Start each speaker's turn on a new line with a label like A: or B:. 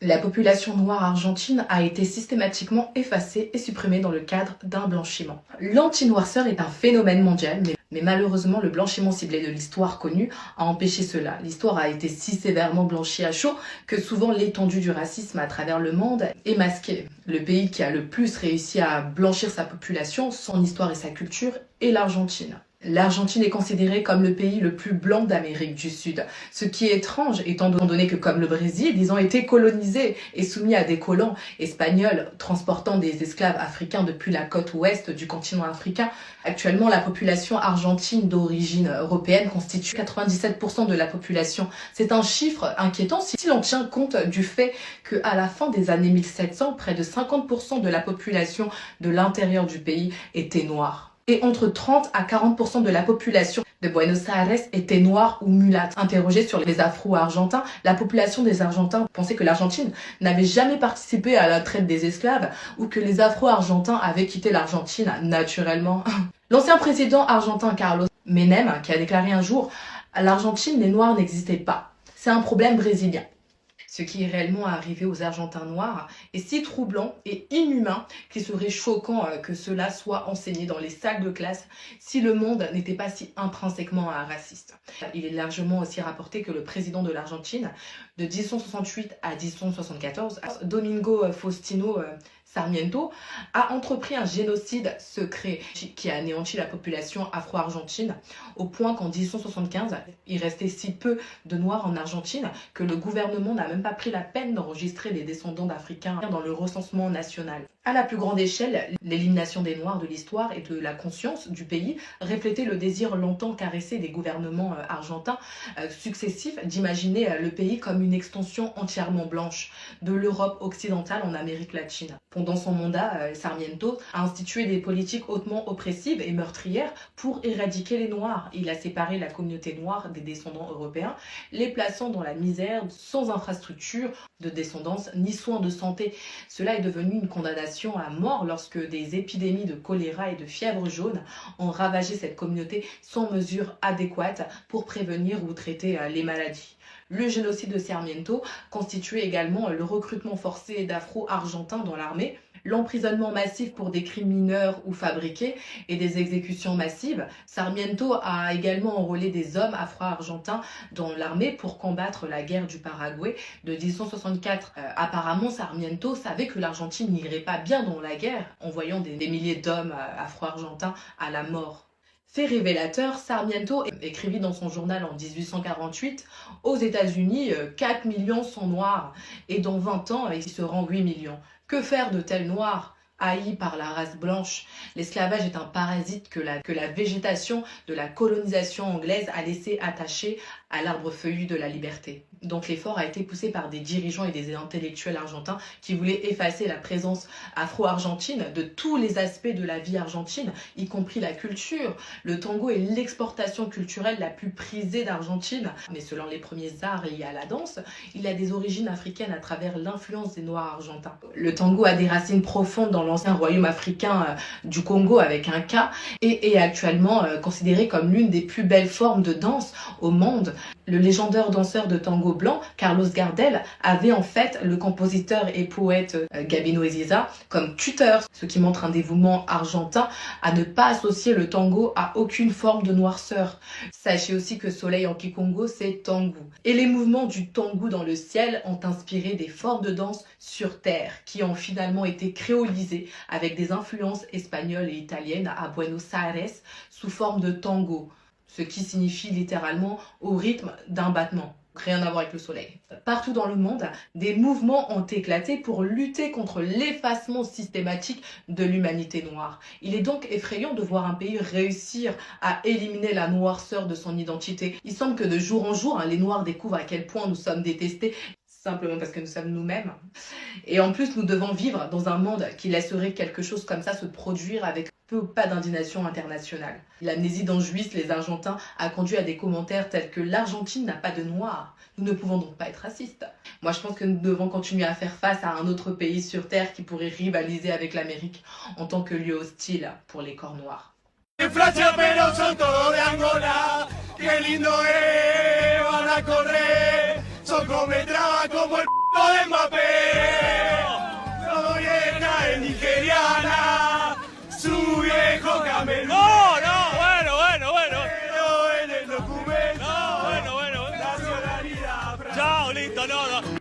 A: La population noire argentine a été systématiquement effacée et supprimée dans le cadre d'un blanchiment. L'anti-noirceur est un phénomène mondial, mais malheureusement le blanchiment ciblé de l'histoire connue a empêché cela. L'histoire a été si sévèrement blanchie à chaud que souvent l'étendue du racisme à travers le monde est masquée. Le pays qui a le plus réussi à blanchir sa population, son histoire et sa culture est l'Argentine. L'Argentine est considérée comme le pays le plus blanc d'Amérique du Sud, ce qui est étrange étant donné que comme le Brésil, ils ont été colonisés et soumis à des colons espagnols transportant des esclaves africains depuis la côte ouest du continent africain. Actuellement, la population argentine d'origine européenne constitue 97% de la population. C'est un chiffre inquiétant si l'on tient compte du fait qu'à la fin des années 1700, près de 50% de la population de l'intérieur du pays était noire. Et entre 30 à 40% de la population de Buenos Aires était noire ou mulâtre. Interrogée sur les Afro-Argentins, la population des Argentins pensait que l'Argentine n'avait jamais participé à la traite des esclaves ou que les Afro-Argentins avaient quitté l'Argentine naturellement. L'ancien président argentin Carlos Menem, qui a déclaré un jour « À l'Argentine, les Noirs n'existaient pas. C'est un problème brésilien ». Ce qui est réellement arrivé aux Argentins noirs est si troublant et inhumain qu'il serait choquant que cela soit enseigné dans les salles de classe si le monde n'était pas si intrinsèquement raciste. Il est largement aussi rapporté que le président de l'Argentine, de 1868 à 1874, Domingo Faustino Sarmiento, a entrepris un génocide secret qui a anéanti la population afro-argentine au point qu'en 1875, il restait si peu de Noirs en Argentine que le gouvernement n'a même pas pris la peine d'enregistrer les descendants d'Africains dans le recensement national. À la plus grande échelle, l'élimination des Noirs de l'histoire et de la conscience du pays reflétait le désir longtemps caressé des gouvernements argentins successifs d'imaginer le pays comme une extension entièrement blanche de l'Europe occidentale en Amérique latine. Pendant son mandat, Sarmiento a institué des politiques hautement oppressives et meurtrières pour éradiquer les Noirs. Il a séparé la communauté noire des descendants européens, les plaçant dans la misère, sans infrastructure de descendance ni soins de santé. Cela est devenu une condamnation à mort lorsque des épidémies de choléra et de fièvre jaune ont ravagé cette communauté sans mesures adéquates pour prévenir ou traiter les maladies. Le génocide de Sarmiento constituait également le recrutement forcé d'Afro-Argentins dans l'armée, l'emprisonnement massif pour des crimes mineurs ou fabriqués et des exécutions massives. Sarmiento a également enrôlé des hommes afro-argentins dans l'armée pour combattre la guerre du Paraguay de 1864. Apparemment, Sarmiento savait que l'Argentine n'irait pas bien dans la guerre en voyant des milliers d'hommes afro-argentins à la mort. Fait révélateur, Sarmiento écrivit dans son journal en 1848 « Aux États-Unis, 4 millions sont noirs et dans 20 ans, ils seront 8 millions. Que faire de tels noirs ? Haïs par la race blanche, l'esclavage est un parasite que la végétation de la colonisation anglaise a laissé attaché à l'arbre feuillu de la liberté. » Donc l'effort a été poussé par des dirigeants et des intellectuels argentins qui voulaient effacer la présence afro-argentine de tous les aspects de la vie argentine, y compris la culture. Le tango est l'exportation culturelle la plus prisée d'Argentine, mais selon les premiers arts liés à la danse, il a des origines africaines à travers l'influence des Noirs argentins. Le tango a des racines profondes dans l'ancien royaume africain du Congo avec un K et est actuellement considéré comme l'une des plus belles formes de danse au monde. Le légendaire danseur de tango blanc, Carlos Gardel, avait en fait le compositeur et poète Gabino Ezeiza comme tuteur, ce qui montre un dévouement argentin à ne pas associer le tango à aucune forme de noirceur. Sachez aussi que Soleil en Kikongo, c'est tango. Et les mouvements du tango dans le ciel ont inspiré des formes de danse sur terre qui ont finalement été créolisées avec des influences espagnoles et italiennes à Buenos Aires sous forme de tango, ce qui signifie littéralement au rythme d'un battement. Rien à voir avec le soleil. Partout dans le monde, des mouvements ont éclaté pour lutter contre l'effacement systématique de l'humanité noire. Il est donc effrayant de voir un pays réussir à éliminer la noirceur de son identité. Il semble que de jour en jour, les Noirs découvrent à quel point nous sommes détestés, simplement parce que nous sommes nous-mêmes. Et en plus, nous devons vivre dans un monde qui laisserait quelque chose comme ça se produire avec peu ou pas d'indignation internationale. L'amnésie dont jouissent les Argentins a conduit à des commentaires tels que « l'Argentine n'a pas de Noirs, nous ne pouvons donc pas être racistes ». Moi, je pense que nous devons continuer à faire face à un autre pays sur Terre qui pourrait rivaliser avec l'Amérique en tant que lieu hostile pour les corps noirs.
B: Son come traba como el de Mbappé. l'État.